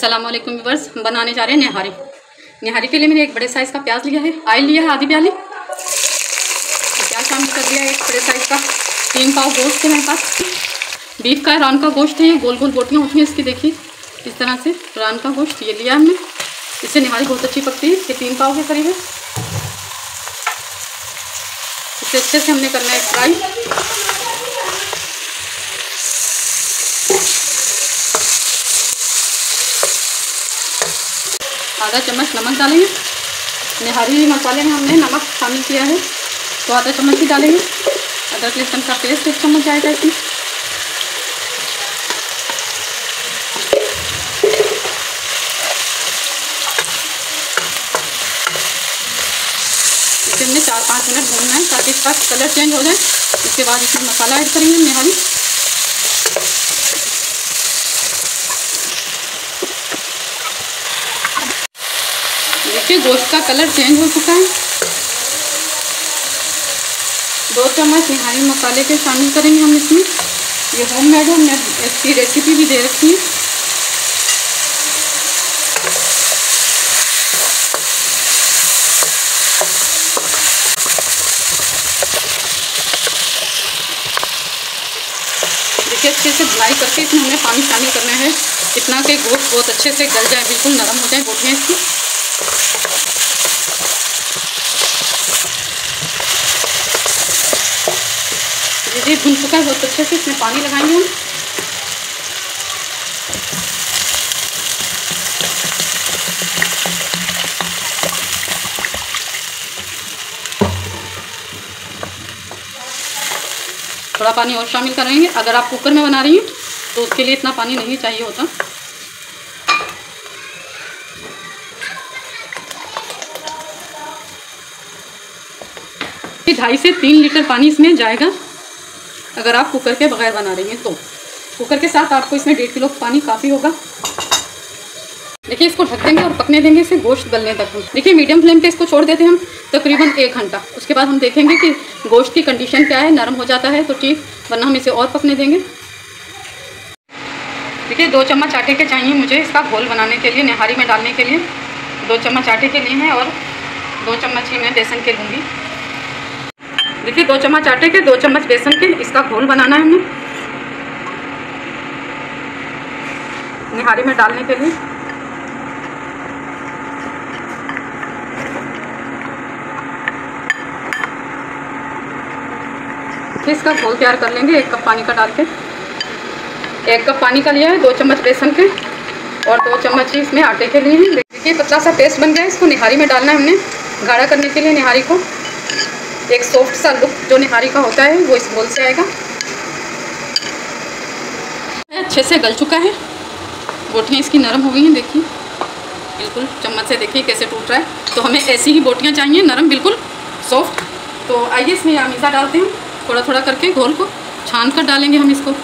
अस्सलाम वालेकुम व्यूअर्स, हम बनाने जा रहे हैं निहारी। निहारी के लिए मैंने एक बड़े साइज़ का प्याज लिया है, ऑयल लिया है आधी प्याली, प्याज शामिल कर दिया है। एक बड़े साइज़ का 3 पाव गोश्त है मेरे पास, बीफ का रान का गोश्त है। ये गोल गोल बोटियाँ होती हैं इसकी, देखिए इस तरह से रान का गोश्त ये लिया हमने। इससे निहारी बहुत अच्छी पकती है। ये 3 पाव के करीब है। इसे अच्छे से हमने करना है फ्राई। आधा चम्मच नमक डालेंगे। निहारी मसाले में हमने नमक शामिल किया है तो आधा चम्मच ही डालेंगे। अदरक लहसुन का पेस्ट 1 चम्मच जाएगा इसमें। इसे हमने 4-5 मिनट भूनना है ताकि इसका कलर चेंज हो जाए। इसके बाद इसमें मसाला ऐड करेंगे निहारी। देखिए गोश्त का कलर चेंज हो चुका है। 2 चम्मच निहारी मसाले के शामिल करेंगे हम इसमें। ये होममेड है, हमने इसकी रेसिपी भी दे रखी है। देखिए अच्छे से भुनाई करके इसमें हमने पानी शामिल करना है, इतना कि गोश्त बहुत अच्छे से गल जाए, बिल्कुल नरम हो जाए बोटियाँ इसकी। ये भुन चुका है बहुत अच्छे से। इसमें पानी लगाएंगे हम। थोड़ा पानी और शामिल करेंगे। अगर आप कुकर में बना रही हैं तो उसके लिए इतना पानी नहीं चाहिए होता। ये 2.5 से 3 लीटर पानी इसमें जाएगा अगर आप कुकर के बगैर बना रही हैं तो। कुकर के साथ आपको इसमें 1.5 किलो पानी काफ़ी होगा। देखिए इसको ढक देंगे और पकने देंगे इसे गोश्त गलने तक। देखिए मीडियम फ्लेम पे इसको छोड़ देते हैं हम तकरीबन 1 घंटा। उसके बाद हम देखेंगे कि गोश्त की कंडीशन क्या है। नरम हो जाता है तो ठीक, वरना हम इसे और पकने देंगे। देखिए 2 चम्मच आटे के चाहिए मुझे इसका घोल बनाने के लिए, निहारी में डालने के लिए। 2 चम्मच आटे के लिए हैं और 2 चम्मच ही मैं बेसन के लूँगी। देखिए 2 चम्मच आटे के 2 चम्मच बेसन के इसका घोल बनाना है हमें निहारी में डालने के लिए। इसका घोल तैयार कर लेंगे 1 कप पानी का डाल के। 1 कप पानी का लिया है, 2 चम्मच बेसन के और 2 चम्मच ही इसमें आटे के लिए हैं। देखिए पतला सा पेस्ट बन गया है। इसको निहारी में डालना है हमने गाढ़ा करने के लिए निहारी को। एक सॉफ्ट सा लुक जो निहारी का होता है वो इस घोल से आएगा। अच्छे से गल चुका है, बोटियाँ इसकी नरम हो गई हैं। देखिए बिल्कुल चम्मच से देखिए कैसे टूट रहा है। तो हमें ऐसी ही बोटियाँ चाहिए, नरम बिल्कुल सॉफ्ट। तो आइए इसमें अमीज़ा डालते हैं, थोड़ा थोड़ा करके घोल को छान कर डालेंगे हम इसको।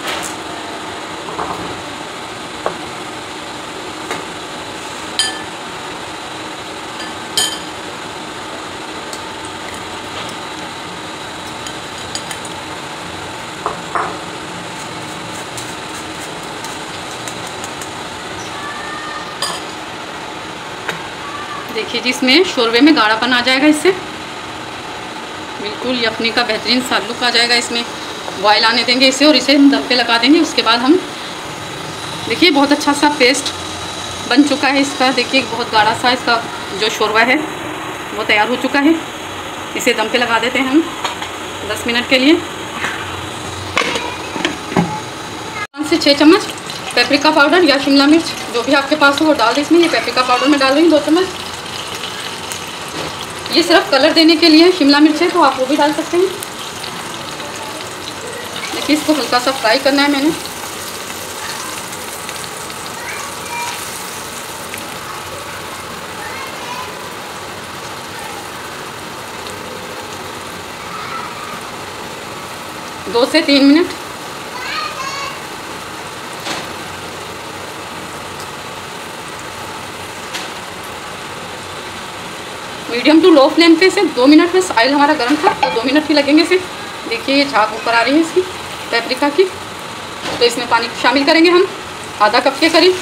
देखिए जिसमें शोरबे में गाढ़ापन आ जाएगा, इससे बिल्कुल यखनी का बेहतरीन सा लुक आ जाएगा। इसमें बॉयल आने देंगे इसे और इसे हम दम पे लगा देंगे। उसके बाद हम देखिए बहुत अच्छा सा पेस्ट बन चुका है इसका। देखिए बहुत गाढ़ा सा इसका जो शोरबा है वो तैयार हो चुका है। इसे दम पे लगा देते हैं हम 10 मिनट के लिए। 5 से 6 चम्मच पेपरिका पाउडर या शिमला मिर्च जो भी आपके पास हो वो डाल दें इसमें। ये पेपरिका पाउडर में डाल रही हूँ 2 चम्मच। ये सिर्फ कलर देने के लिए शिमला मिर्च है तो आप वो भी डाल सकते हैं। देखिए इसको हल्का सा फ्राई करना है मैंने। दो से 3 minute. Medium to low flame पे से 2 मिनट में। ऑयल हमारा गर्म था तो 2 मिनट ही लगेंगे सिर्फ। देखिए ये झाग ऊपर आ रही है इसकी पेपरिका की। तो इसमें पानी शामिल करेंगे हम आधा कप के करीब।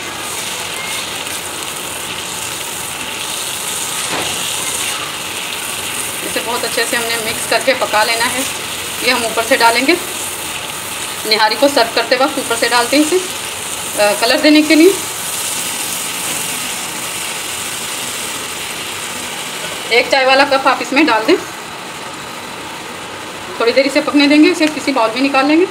बहुत अच्छे से हमने मिक्स करके पका लेना है। ये हम ऊपर से डालेंगे, निहारी को सर्व करते वक्त ऊपर से डालते हैं इसे कलर देने के लिए। 1 चाय वाला कप आप इसमें डाल दें। थोड़ी देर इसे पकने देंगे, इसे किसी बाउल में निकाल लेंगे।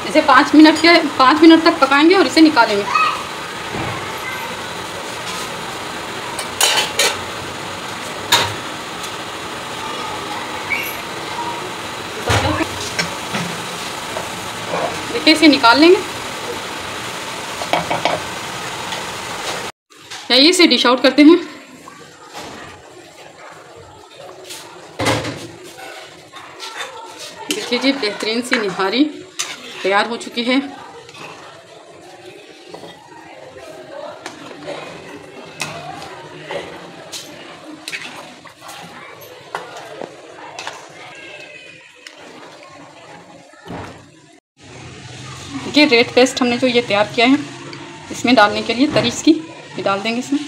इसे 5 मिनट तक पकाएंगे और इसे निकालेंगे। देखिए इसे निकाल लेंगे। आइए इसे डिश आउट करते हैं। देखिए जी, बेहतरीन सी निहारी तैयार हो चुकी है। देखिए रेड पेस्ट हमने जो ये तैयार किया है इसमें डालने के लिए तरी इसकी ये डाल देंगे इसमें।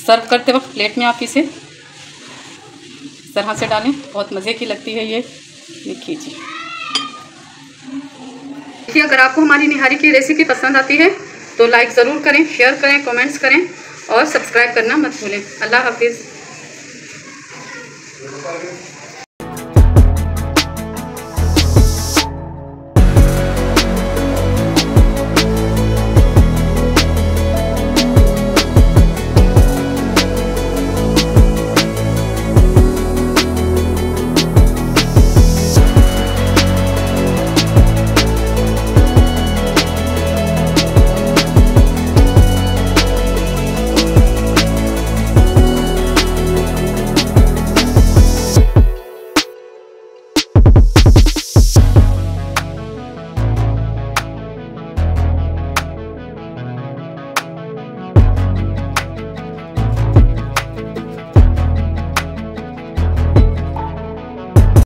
सर्व करते वक्त प्लेट में आप इसे इस तरह से डालें, बहुत मज़े की लगती है ये। देखिए जी, देखिए अगर आपको हमारी निहारी की रेसिपी पसंद आती है तो लाइक ज़रूर करें, शेयर करें, कमेंट्स करें और सब्सक्राइब करना मत भूलें। अल्लाह हाफिज़।